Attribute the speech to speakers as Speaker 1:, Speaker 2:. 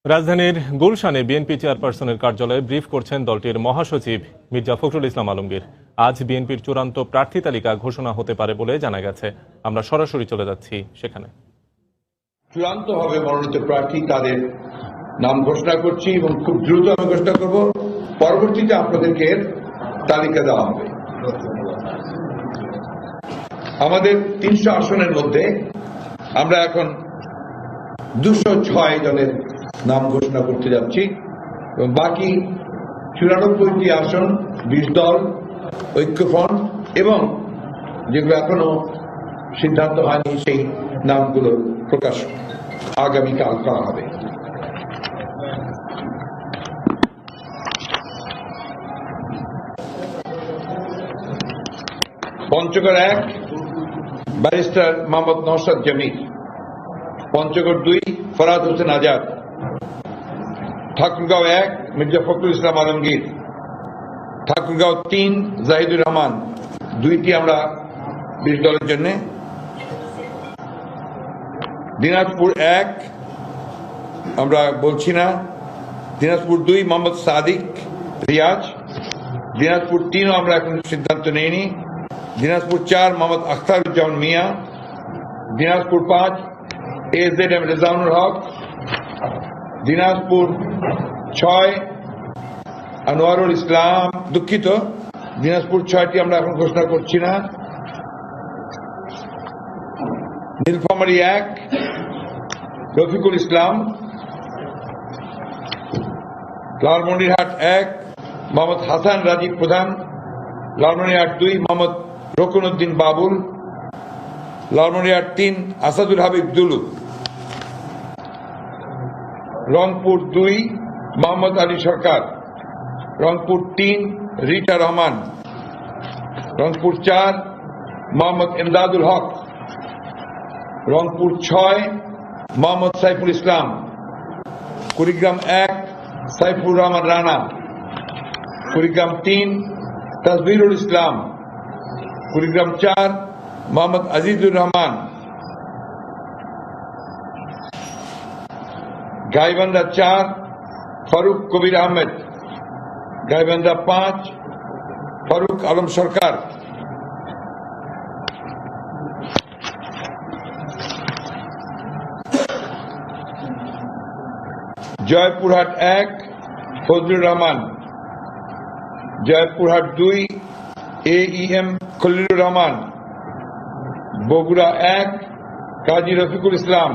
Speaker 1: রাজধানীর গুলশানে বিএনপি চেয়ারপারসনের কার্যালয়ে ব্রিফ করছেন দলটির মহাসচিব মির্জা ফখরুল ইসলাম আলমগীর। আজ বিএনপির চূড়ান্ত প্রার্থী তালিকা ঘোষণা হতে পারে বলে জানা গেছে। আমরা সরাসরি চলে যাচ্ছি সেখানে।
Speaker 2: চূড়ান্ত হবে মনোনীত প্রার্থী, তাদের নাম ঘোষণা করছি এবং খুব দ্রুত আমি ঘোষণা করব। পরবর্তীতে আপনাদেরকে তালিকা দেওয়া হবে। আমাদের 300 আসনের মধ্যে আমরা এখন 206 জনের নাম ঘোষণা করতে যাচ্ছি এবং বাকি 94টি আসন 20 দল, ঐক্যফ্রন্ট এবং যেগুলো এখনো সিদ্ধান্ত হয়নি সেই নামগুলো প্রকাশ আগামীকাল করা হবে। পঞ্চগড় 1 ব্যারিস্টার মোহাম্মদ নওশাদ জামিল, পঞ্চগড় 2 ফরাদ হোসেন আজাদ, ঠাকুরগাঁও 1 মির্জা ফখরুল ইসলাম আলমগীর, ঠাকুরগাঁও 3 জাহিদুর রহমান, 2টি আমরা 20 দলের জন্য, দিনাজপুর 1 আমরা বলছি না, দিনাজপুর 2 মোহাম্মদ সাদিক রিয়াজ, দিনাজপুর 3 আমরা এখন সিদ্ধান্ত নেইনি, দিনাজপুর 4 মোহাম্মদ আখতারুজ্জামান মিয়া, দিনাজপুর 5 AZM রেজাউনুল হক, দিনাজপুর 6 আনোয়ারুল ইসলাম, দুঃখিত দিনাজপুর 6টি আমরা এখন ঘোষণা করছি না, নীলফামারী 1 রফিকুল ইসলাম, লালমনিরহাট 1 মোহাম্মদ হাসান রাজীব প্রধান, লালমনিরহাট 2 মোহাম্মদ রকুনউদ্দিন বাবুল, লালমনিরহাট 3 আসাদুল হাবিব দুলু, রংপুর 2 মোহাম্মদ আলী সরকার, রংপুর 3 রিটা রহমান, রংপুর 4 মোহাম্মদ ইমদাদুল হক, রংপুর 6 মোহাম্মদ সাইফুল ইসলাম, কুড়িগ্রাম 1 সাইফুর রহমান রানা, কুড়িগ্রাম 3 তাসবিরুল ইসলাম, কুড়িগ্রাম 4 মোহাম্মদ আজিজুর রহমান, গাইবান্ধা 4 ফারুক কবির আহমেদ, গাইবান্ধা 5 ফারুক আলম সরকার, জয়পুরহাট 1 ফজলুর রহমান, জয়পুরহাট 2 AEM খলিলুর রহমান, বগুড়া 1 কাজী রফিকুল ইসলাম,